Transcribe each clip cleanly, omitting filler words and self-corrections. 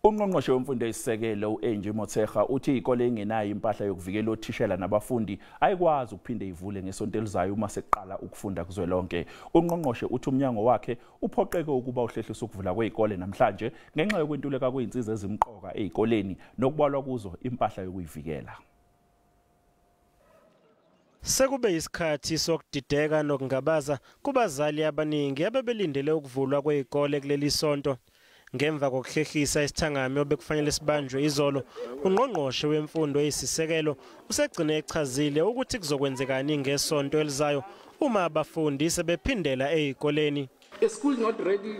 UNgqongqoshe wemfundo eyisisekelo uAngie Motshekga uthi izikole engenayo impahla yokuvikela othishela nabafundi ayikwazi ukuphinde ivule ngesonto elizayo uma sekuqala ukufunda kuzwelonke. UNgqongqoshe uthi umnyango wakhe uphoqeleke ukuba uhlehlise ukuvula kwezikole namhlanje ngenxa yokwentuleka kweinsiza ezimqoka ezikoleni nokubalwa kuzo impahla yokuvikela. Sekube isikhathi sokudideka nokungabaza kubazali abaningi abebelindele ukuvulwa kwezikole kuleli sonto. Ngemva kokuhlehlisa isithangami obekufanele sibanjwe izolo, uNgqongqoshe wemfundo eyisisekelo usegcine echazile ukuthi kuzokwenzekani ngesonto elizayo uma abafundi sebephindela ezikoleni. A school not ready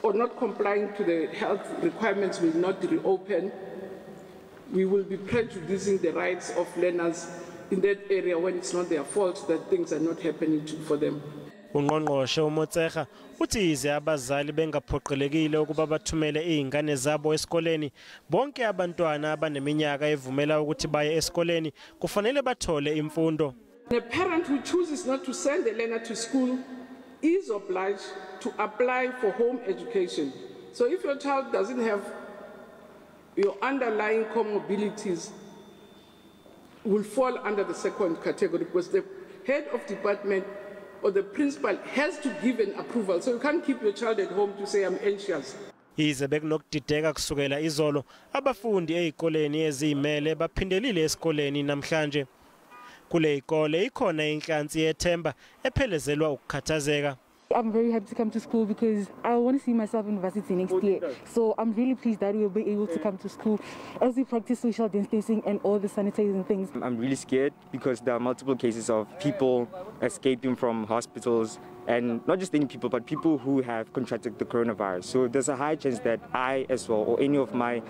or not complying to the health requirements will not reopen. We will be prejudicing the rights of learners in that area when it's not their fault that things are not happening for them. UNgqongqoshe Motshekga uthi ize abazali bengaphoqelekile ukuba bathumele izingane zabo esikoleni, bonke abantwana abaneminyaka evumela ukuthi baye esikoleni kufanele bathole imfundo. The parent who chooses not to send the learner to school is obliged to apply for home education. So if your child doesn't have your underlying comorbidities, will fall under the second category because the head of department or the principal has to give an approval. So you can't keep your child at home to say I'm anxious. Ize bekunokudideka kusukela izolo, abafundi ezikoleni ezimele baphindelile esikoleni namhlanje. Kule izikole ikhona inhlansi yethemba ephelezelwa ukukhathazeka. I'm very happy to come to school because I want to see myself in university next year. So I'm really pleased that we'll be able to come to school as we practice social distancing and all the sanitizing things. I'm really scared because there are multiple cases of people escaping from hospitals, and not just any people, but people who have contracted the coronavirus. So there's a high chance that I as well, or any of my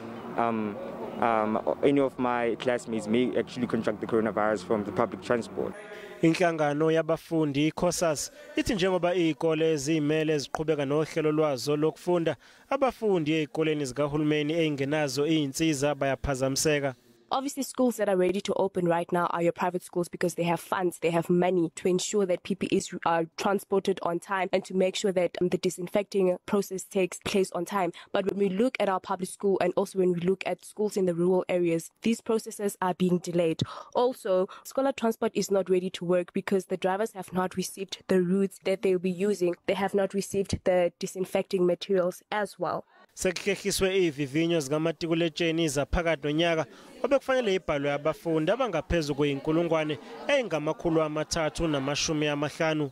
classmates may actually contract the coronavirus from the public transport. Inhlangano yabafundi iCOSAS ithi njengoba izikole ezimele ziqhubeka nohlelo lwazo lokufunda, abafundi ezikoleni zikahulumeni ezingenazo izinsiza bayaphazamiseka. Obviously, schools that are ready to open right now are your private schools because they have funds, they have money to ensure that PPEs are transported on time and to make sure that the disinfecting process takes place on time. But when we look at our public school and also when we look at schools in the rural areas, these processes are being delayed. Also, scholar transport is not ready to work because the drivers have not received the routes that they will be using. They have not received the disinfecting materials as well. Sekuhlehiswe izivinyo zikamatikuletsheni zaphakathi nonyaka obekufanele ibhalwe abafundi abangaphezulu kwe-1,350.